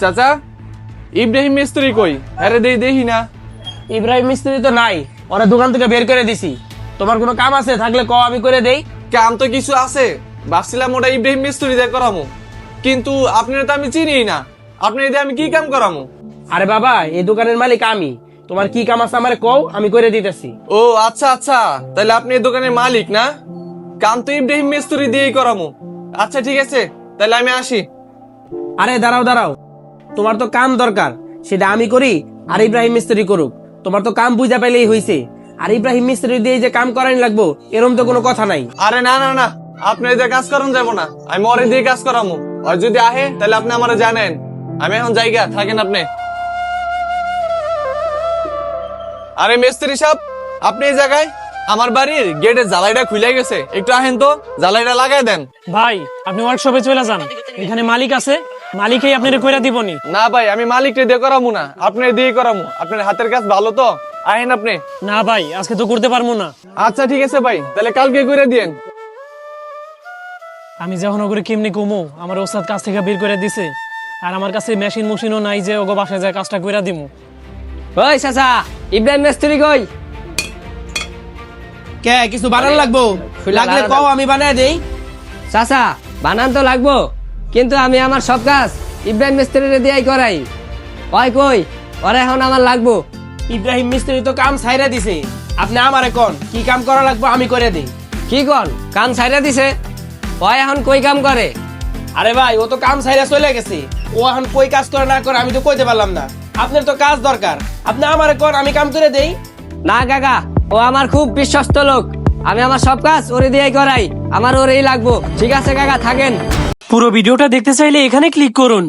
চাচা, ইব্রাহিম মিস্ত্রি কই? আরে দেখি না। ইব্রাহিম মিস্ত্রি তো নাই, ওরা দোকান থেকে বের করে দিছি। তোমার কোনো কাম আছে থাকলে ক, আমি করে দেই। কাম তো কিছু আছে, ভাবছিলাম ওটা ইব্রাহিম মিস্ত্রি দিয়ে করামু, কিন্তু আপনার তো আমি চিনি না। আপনার দিয়ে আমি কি কাম করামু? আরে বাবা, এই দোকানের মালিক আমি। তোমার কি কাম আছে আমারে কও, আমি করে দিতেছি। ও আচ্ছা আচ্ছা, তাহলে আপনি এই দোকানের মালিক না? কাম তো ইব্রাহিম মিস্ত্রি দিয়েই করামু। আচ্ছা ঠিক আছে, তাহলে আমি আসি। আরে দাঁড়াও দাঁড়াও, তোমার তো কাম দরকার, সেটা আমি করি আর ইব্রাহিম মিস্ত্রি করুক। তোমার তো কাম বুঝা পাইলেই হইছে। আর ইব্রাহিম মিস্ত্রি দিয়ে যে কাম করানি লাগবো এরম তো কোনো কথা নাই। আরে না না না, আপনি এই দিয়ে কাজ করান যাবো না, আমি ওরে দিয়ে কাজ করামু। আর যদি আহে তাহলে আপনি আমারে জানেন। আমি এখন জায়গা থাকেন আপনি। আরে মিস্ত্রি সাহেব, আপনি এই জায়গায়? আমার বাড়ির গেটের জ্বালাইটা খুলে গেছে, একটু আহেন তো, জ্বালাইটা লাগাই দেন। ভাই আপনি ওয়ার্কশপে চলে যান, এখানে মালিক আছে, মালিকই আপনার কইরা দিবনি। না ভাই, আমি মালিককে দিয়ে করামু না, আপনি দিয়ে করামু। আপনার হাতের কাজ ভালো তো, আহেন আপনি। না ভাই, আজকে তো করতে পারবো না। আচ্ছা ঠিক আছে ভাই, তাহলে কালকে করে দিয়েন। আমি যখন ওগুলো কেমনি কমো, আমার ওস্তাদ কাজ থেকে বের করে দিছে, আর আমার কাছে মেশিন মুশিনও নাই যে ওগো বাসায় যায় কাজটা কইরা দিমু। ওই চাচা, ইব্রাহিম মিস্ত্রি কই? কে কিছু বানান লাগবো? লাগলে কও, আমি বানায় দেই। চাচা, বানান তো লাগবো, কিন্তু আমি আমার সব কাজ ইব্রাহিম মিস্ত্রিরে দিয়েই করাই। ওই কই, ওরা এখন আমার লাগবো। ইব্রাহিম মিস্ত্রি তো কাম ছাইরা দিছে, আপনি আমারে কোন কি কাম করা লাগবে, আমি করে দেই। কি কন, কাম ছাইরা দিছে? ওই এখন কই কাম করে? আরে ভাই, ও তো কাম ছাইরা চলে গেছে, ও এখন কই কাজ করে না করে আমি তো কইতে পারলাম না। আপনার তো কাজ দরকার, আপনি আমারে কোন, আমি কাম করে দেই। না কাকা, ও আমার খুব বিশ্বস্ত লোক, আমি আমার সব কাজ ওরে দিয়েই করাই, আমার ওরেই লাগবো। ঠিক আছে কাকা, থাকেন। পুরো ভিডিওটা দেখতে চাইলে এখানে ক্লিক করুন।